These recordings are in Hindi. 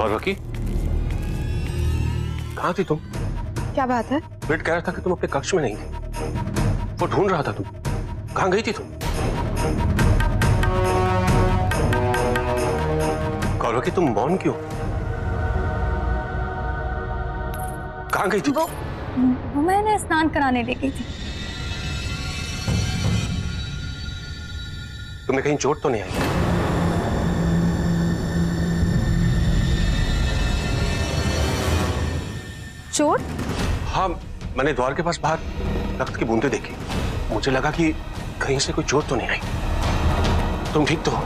कौरवकी, कहाँ थी तुम? क्या बात है? ब्रिट कह रहा था कि तुम अपने कक्ष में नहीं थी, वो ढूंढ रहा था तुम। कहाँ गई थी तुम? कौरवकी, तुम मौन क्यों? कहाँ गई थी? वो मैंने स्नान कराने ले गई थी। तुम्हें कहीं चोट तो नहीं आई? चोट? हाँ, मैंने द्वार के पास बाहर रक्त की बूंदें देखी। मुझे लगा कि कहीं से कोई चोट तो नहीं आई। तुम ठीक तो हो?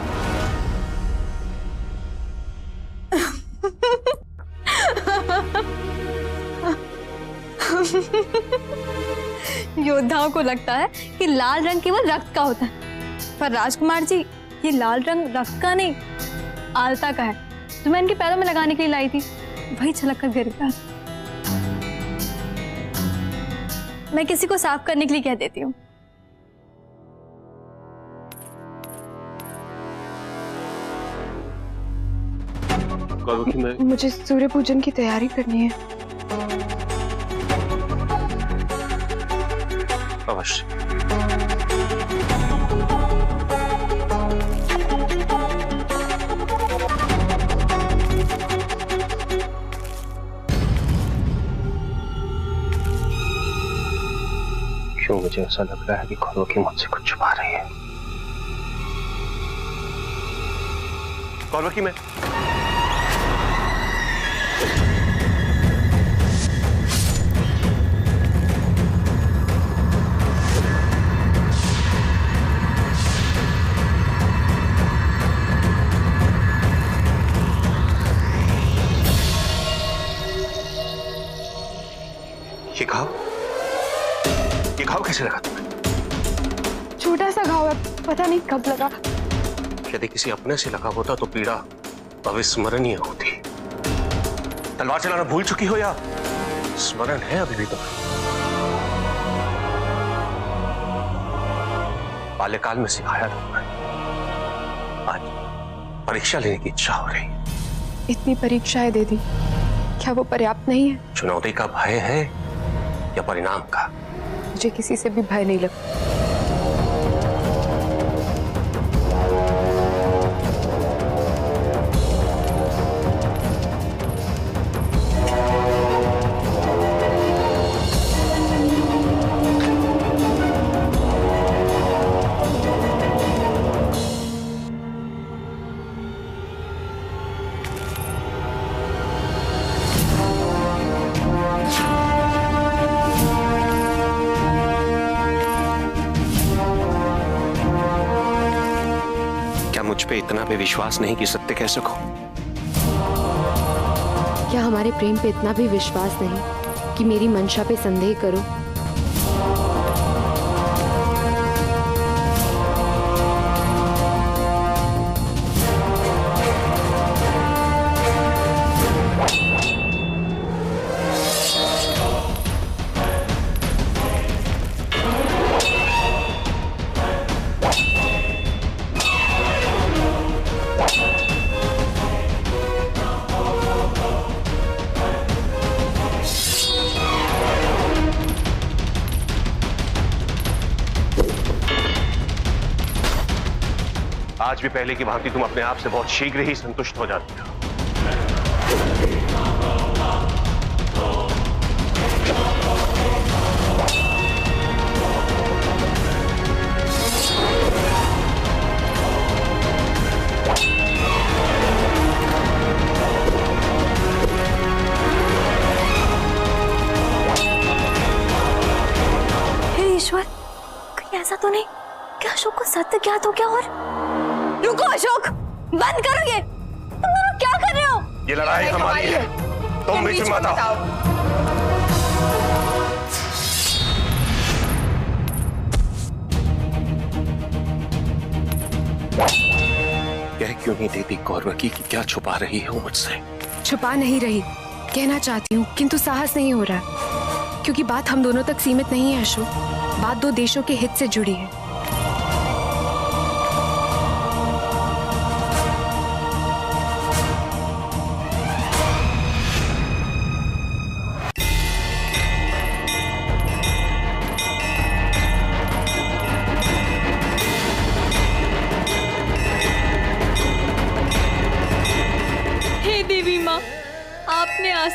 योद्धाओं को लगता है कि लाल रंग केवल रक्त का होता है, पर राजकुमार जी, ये लाल रंग रक्त का नहीं, आलता का है, जो मैं इनके पैरों में लगाने के लिए लाई थी। वही छलक कर गिर गया। मैं किसी को साफ करने के लिए कह देती हूँ। मुझे सूर्य पूजन की तैयारी करनी है। अवश्य। क्यों मुझे ऐसा लग रहा है कि कौरवकी मुझसे कुछ छुपा रही है? कौरवकी, मैं ये घाव कैसे लगा तुम्हें? छोटा सा घाव है, पता नहीं कब लगा। यदि किसी अपने से लगा होता तो पीड़ा अविस्मरणीय होती। तलवार चलाना भूल चुकी हो या स्मरण है अभी भी? तो बाल्यकाल में सिखाया था तुम्हें, आज परीक्षा लेने की इच्छा हो रही है। इतनी परीक्षाएं दे दी, क्या वो पर्याप्त नहीं है? चुनौती का भय है या परिणाम का? मुझे किसी से भी भय नहीं लगता। मुझ पे इतना भी विश्वास नहीं कि सत्य कह सको? क्या हमारे प्रेम पे इतना भी विश्वास नहीं कि मेरी मंशा पे संदेह करो? आज भी पहले की भांति तुम अपने आप से बहुत शीघ्र ही संतुष्ट हो जाती हो। हे ईश्वर, कहीं ऐसा तो नहीं क्या अशोक को सत्य ज्ञात हो गया? और रुको अशोक, बंद करो ये। तुम दोनों क्या कर रहे हो? ये लड़ाई हमारी है, तुम बीच में मत आओ। कह क्यों नहीं देती कौरवकी कि क्या छुपा रही हो मुझसे? छुपा नहीं रही, कहना चाहती हूँ, किंतु साहस नहीं हो रहा, क्योंकि बात हम दोनों तक सीमित नहीं है अशोक। बात दो देशों के हित से जुड़ी है।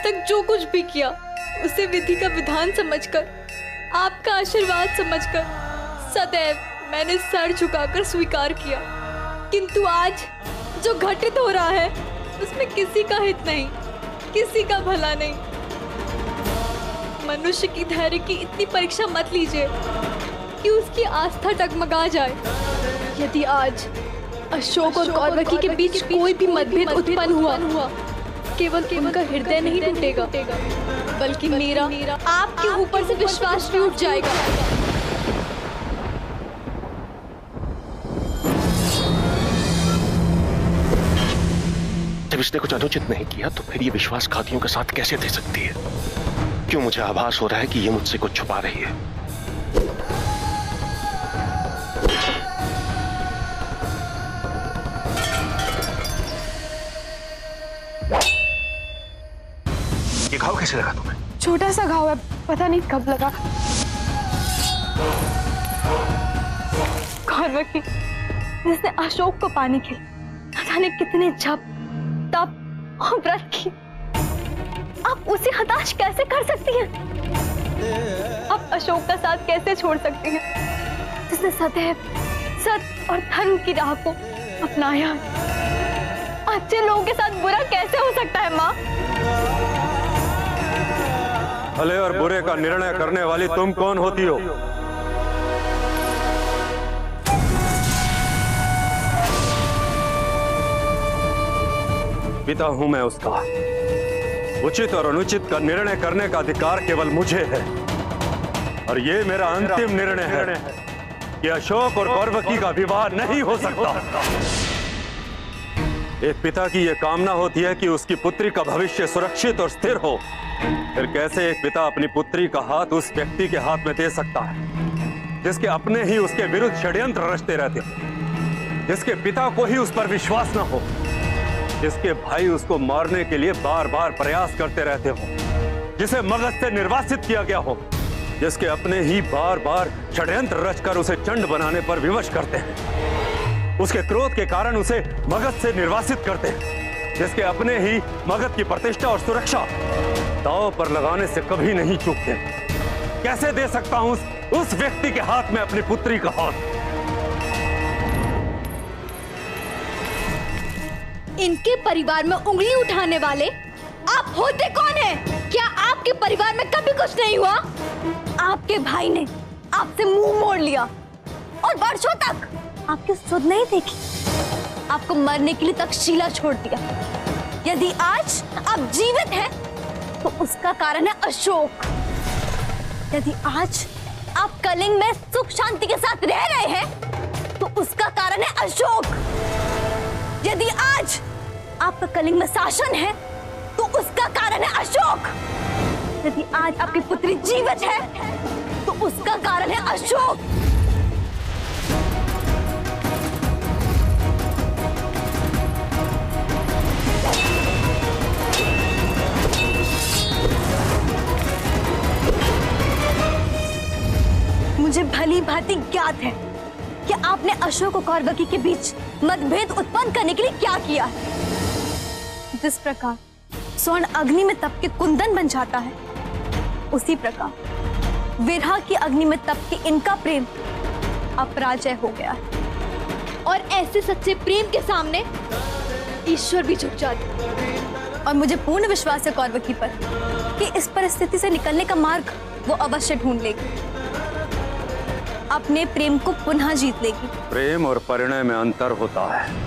तक जो कुछ भी किया उसे विधि का विधान समझकर, आपका आशीर्वाद समझकर सदैव मैंने सर झुकाकर स्वीकार किया। किंतु आज जो घटित हो रहा है उसमें किसी का हित नहीं, किसी का भला नहीं। मनुष्य की धैर्य की इतनी परीक्षा मत लीजिए कि उसकी आस्था डगमगा जाए। यदि आज अशोक और कौरवकी के बीच कोई भी मतभेद उत्पन्न हुआ, केवल उनका हृदय नहीं टूटेगा, बल्कि मेरा आपके ऊपर से विश्वास टूट जाएगा। जब इसने कुछ अनुचित नहीं किया तो फिर ये विश्वासघातियों के साथ कैसे दे सकती है? क्यों मुझे आभास हो रहा है कि ये मुझसे कुछ छुपा रही है? ये घाव कैसे लगा तुम्हें? छोटा सा घाव है, पता नहीं कब लगा। कौरवकी जिसने अशोक को पाने के लिए न जाने कितने जप, तप और व्रत की, आप उसे हताश कैसे कर सकती हैं? आप अशोक का साथ कैसे छोड़ सकती हैं, जिसने सदैव सत्य और धर्म की राह को अपनाया? अच्छे लोगों के साथ बुरा कैसे हो सकता है माँ? भले और बुरे का निर्णय करने वाली तुम कौन होती हो? पिता हूं मैं उसका। उचित और अनुचित का निर्णय करने का अधिकार केवल मुझे है, और ये मेरा अंतिम निर्णय है कि अशोक और कौरवकी का विवाह नहीं हो सकता। एक पिता की यह कामना होती है कि उसकी पुत्री का भविष्य सुरक्षित और स्थिर हो। फिर कैसे एक पिता अपनी पुत्री का हाथ उस व्यक्ति के हाथ में दे सकता है जिसके अपने ही उसके विरुद्ध षड्यंत्र रचते रहते हो, जिसके पिता को ही उस पर विश्वास न हो, जिसके भाई उसको मारने के लिए बार बार प्रयास करते रहते हो, जिसे मगध से निर्वासित किया गया हो, जिसके अपने ही बार बार षड्यंत्र रचकर उसे चंड बनाने पर विवश करते हैं, उसके क्रोध के कारण उसे मगध से निर्वासित करते हैं, जिसके अपने ही मगध की प्रतिष्ठा और सुरक्षा दांव पर लगाने से कभी नहीं चूकते। कैसे दे सकता हूं उस व्यक्ति के हाथ में अपनी पुत्री का हाथ? इनके परिवार में उंगली उठाने वाले आप होते कौन हैं? क्या आपके परिवार में कभी कुछ नहीं हुआ? आपके भाई ने आपसे मुंह मोड़ लिया और वर्षों तक आपकी सुध नहीं देखी, आपको मरने के लिए तक्षशिला छोड़ दिया। यदि आज आप जीवित हैं तो उसका कारण है अशोक। यदि आज आप कलिंग में सुख शांति के साथ रह रहे हैं तो उसका कारण है अशोक। यदि आज आपका कलिंग में शासन है तो उसका कारण है अशोक। यदि आज आपकी पुत्री जीवित है तो उसका कारण है अशोक। मुझे भली भांति ज्ञात है कि आपने अशोक और कौरवकी के बीच मतभेद उत्पन्न करने के लिए क्या किया है। जिस प्रकार स्वर्ण अग्नि में तप के कुंदन बन जाता है, उसी प्रकार विरह की अग्नि में तप के इनका प्रेम अपराजय हो गया है। और ऐसे सच्चे प्रेम के सामने ईश्वर भी झुक जाते। और मुझे पूर्ण विश्वास है कौरवकी पर कि इस परिस्थिति से निकलने का मार्ग वो अवश्य ढूंढ लेगी, अपने प्रेम को पुनः जीत लेगी। प्रेम और परिणय में अंतर होता है।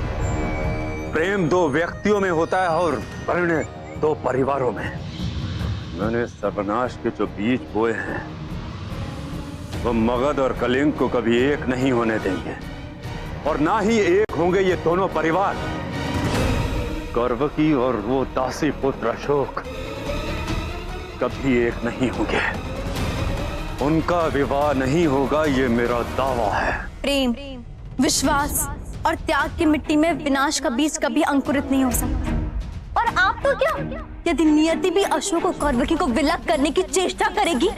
प्रेम दो व्यक्तियों में होता है और परिणय दो परिवारों में। मैंने सर्वनाश के जो बीज बोए हैं वो मगध और कलिंग को कभी एक नहीं होने देंगे, और ना ही एक होंगे ये दोनों परिवार। कौरवकी और वो दासी पुत्र अशोक कभी एक नहीं होंगे। उनका विवाह नहीं होगा, ये मेरा दावा है। प्रेम, विश्वास और त्याग की मिट्टी में विनाश का बीज कभी अंकुरित नहीं हो सकता। और आप तो क्या, यदि नियति भी अशोक और कौरवकी को विलग करने की चेष्टा करेगी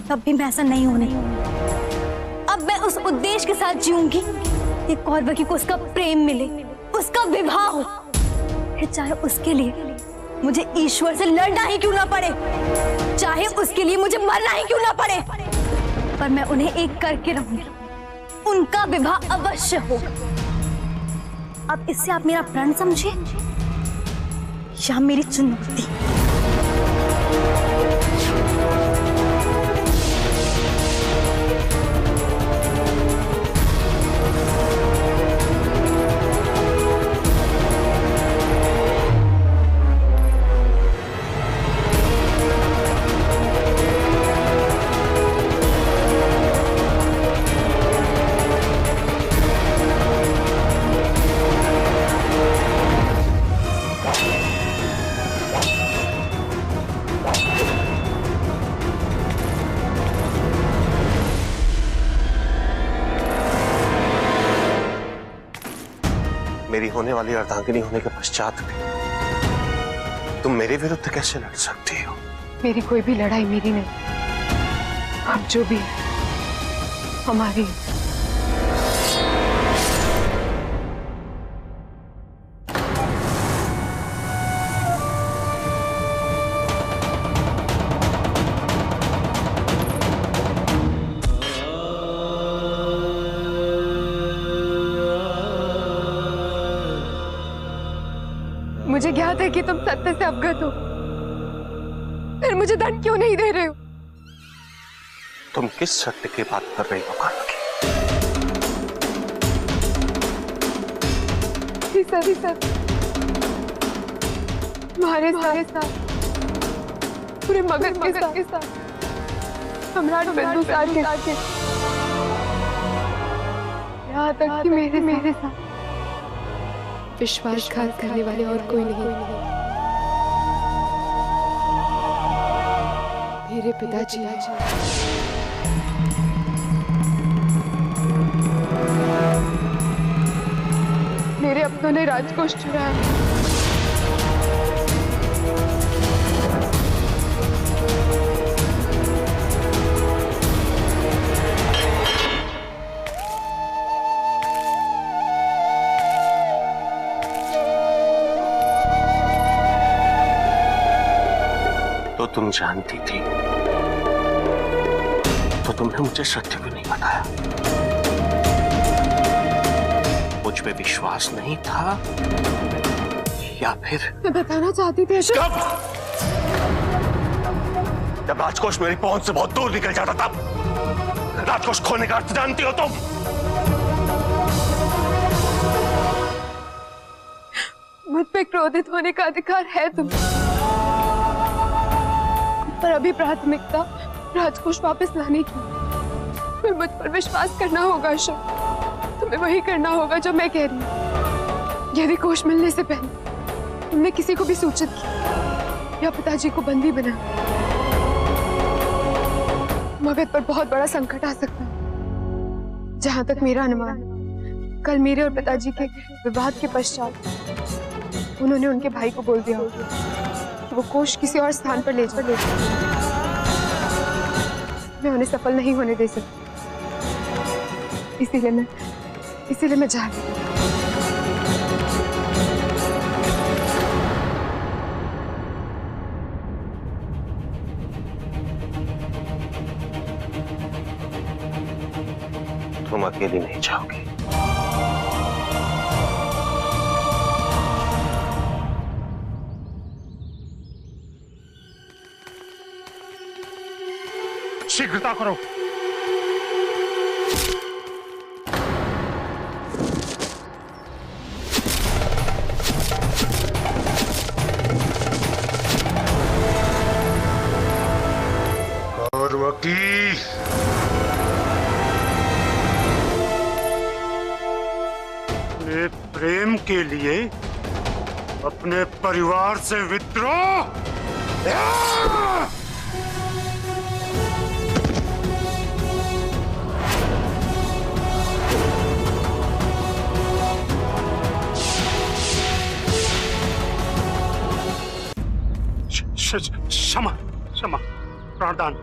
तब भी मैं ऐसा नहीं होने दूंगी। अब मैं उस उद्देश्य के साथ जीऊंगी कि कौरवकी को उसका प्रेम मिले, उसका विवाह हो, चाहे उसके लिए मुझे ईश्वर से लड़ना ही क्यों ना पड़े, चाहे उसके लिए मुझे मरना ही क्यों ना पड़े, पर मैं उन्हें एक करके रहूंगी। उनका विवाह अवश्य होगा। अब इससे आप मेरा प्रण समझिए या मेरी चुनौती। मेरी होने वाली अर्धांगिनी होने के पश्चात भी तुम मेरे विरुद्ध कैसे लड़ सकती हो? मेरी कोई भी लड़ाई मेरी नहीं, अब जो भी है हमारी है। मुझे ज्ञात है कि तुम सत्य से अवगत हो, फिर मुझे दंड क्यों नहीं दे रहे हो? तुम किस सत्य की बात कर रही हो जानकी? सर तुम्हारे साथ पूरे मगध के साथ सम्राट बिंदुसार के साथ, यहाँ तक कि मेरे साथ विश्वासघात करने वाले और कोई नहीं। मेरे पिताजी मेरे अपनों ने राजकोष चुराया। तो तुम जानती थी तो तुमने मुझे सत्य क्यों नहीं बताया? मुझ पे विश्वास नहीं था या फिर मैं बताना चाहती थी अशोक। कब? जब राजकोष मेरी पहुंच से बहुत दूर निकल जाता तब। राजकोष खोने का अर्थ जानती हो तुम? मुझ पे क्रोधित होने का अधिकार है तुम, पर अभी प्राथमिकता राजकोष वापस लाने की। फिर मुझ पर विश्वास करना होगा अशोक, तुम्हें वही करना होगा जो मैं कह रही हूँ। यदि कोष मिलने से पहले तुमने किसी को भी सूचित किया या पिताजी को बंदी बना, मगध पर बहुत बड़ा संकट आ सकता है। जहां तक मेरा अनुमान, कल मेरे और पिताजी के विवाद के पश्चात उन्होंने उनके भाई को बोल दिया होगा कि वो कोष किसी और स्थान पर ले जाए। मैं उन्हें सफल नहीं होने दे सकती, इसीलिए मैं जा रही हूँ। तुम अकेली नहीं जाओगी। शीघ्रता करो। पार्वती, अपने प्रेम के लिए अपने परिवार से विद्रोह। क्षमा क्षमा, प्राणदान।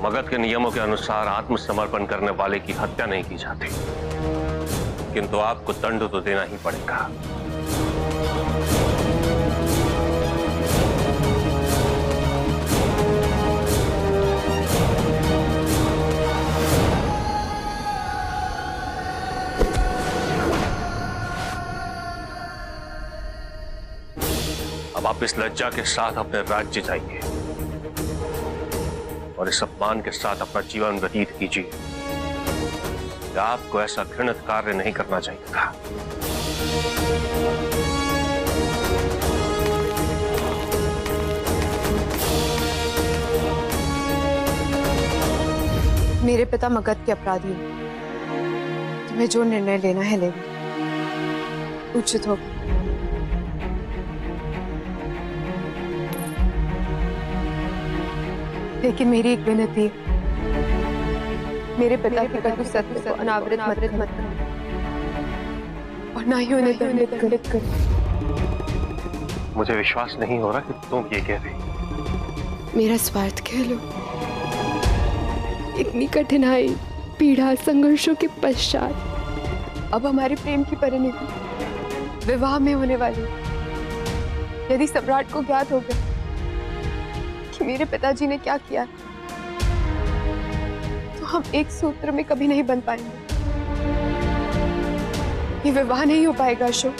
मगध के नियमों के अनुसार आत्मसमर्पण करने वाले की हत्या नहीं की जाती, किंतु आपको दंड तो देना ही पड़ेगा। अब आप इस लज्जा के साथ अपने राज्य जाइए और इस सम्मान के साथ अपना जीवन व्यतीत कीजिए। आपको ऐसा घृणित कार्य नहीं करना चाहिए था। मेरे पिता मगध के अपराधी हैं। तुम्हें जो निर्णय लेना है ले लो, उचित हो। लेकिन मेरी एक विनती है, मेरे पिता के कटु सत्य को अनावृत मत करना और ना ही उन्हें दंडित कर। मुझे विश्वास नहीं हो रहा कि तुम ये कह रही। मेरा स्वार्थ कह लो। इतनी कठिनाई, पीड़ा, संघर्षों के पश्चात अब हमारे प्रेम की परिणति विवाह में होने वाली। यदि सम्राट को ज्ञात हो गया कि मेरे पिताजी ने क्या किया, तो हम एक सूत्र में कभी नहीं बन पाएंगे। ये विवाह नहीं हो पाएगा अशोक।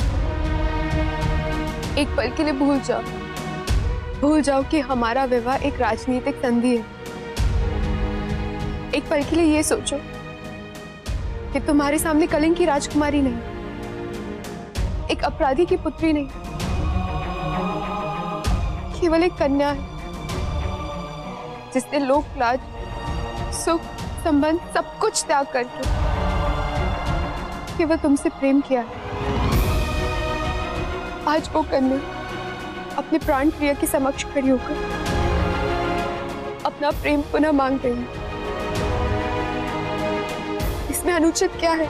एक पल के लिए भूल जाओ कि हमारा विवाह एक राजनीतिक संधि है। एक पल के लिए ये सोचो कि तुम्हारे सामने कलिंग की राजकुमारी नहीं, एक अपराधी की पुत्री नहीं, केवल एक कन्या है जिसने लोक लाज, सुख, संबंध सब कुछ त्याग करके केवल तुमसे प्रेम किया है। आज वो कन्या अपने प्राण प्रिय के समक्ष खड़ी होकर अपना प्रेम पुनः मांग रही है। इसमें अनुचित क्या है?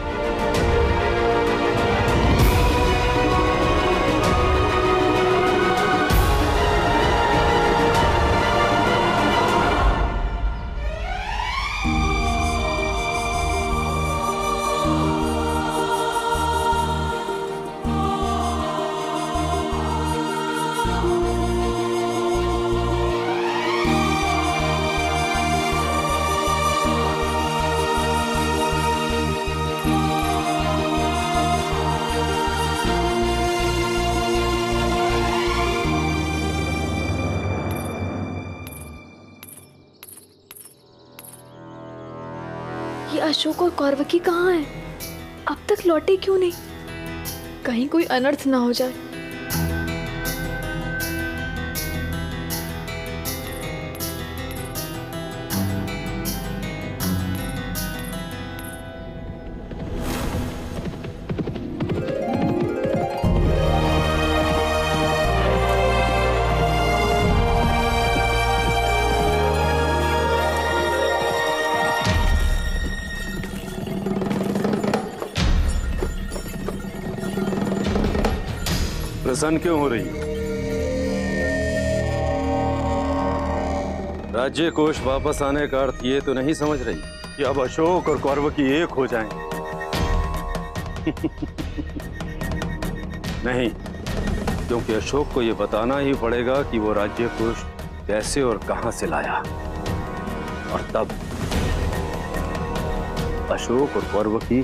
ये अशोक और कौरवकी कहाँ हैं? अब तक लौटे क्यों नहीं? कहीं कोई अनर्थ ना हो जाए। प्रसन्न क्यों हो रही? राज्य कोष वापस आने का अर्थ ये तो नहीं समझ रही कि अब अशोक और कौरवकी एक हो जाएं? नहीं, क्योंकि अशोक को ये बताना ही पड़ेगा कि वो राज्य कोष कैसे और कहां से लाया, और तब अशोक और कौरवकी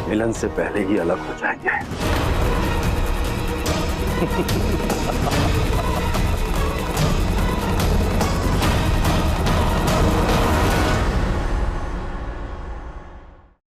मिलन से पहले ही अलग हो जाएंगे।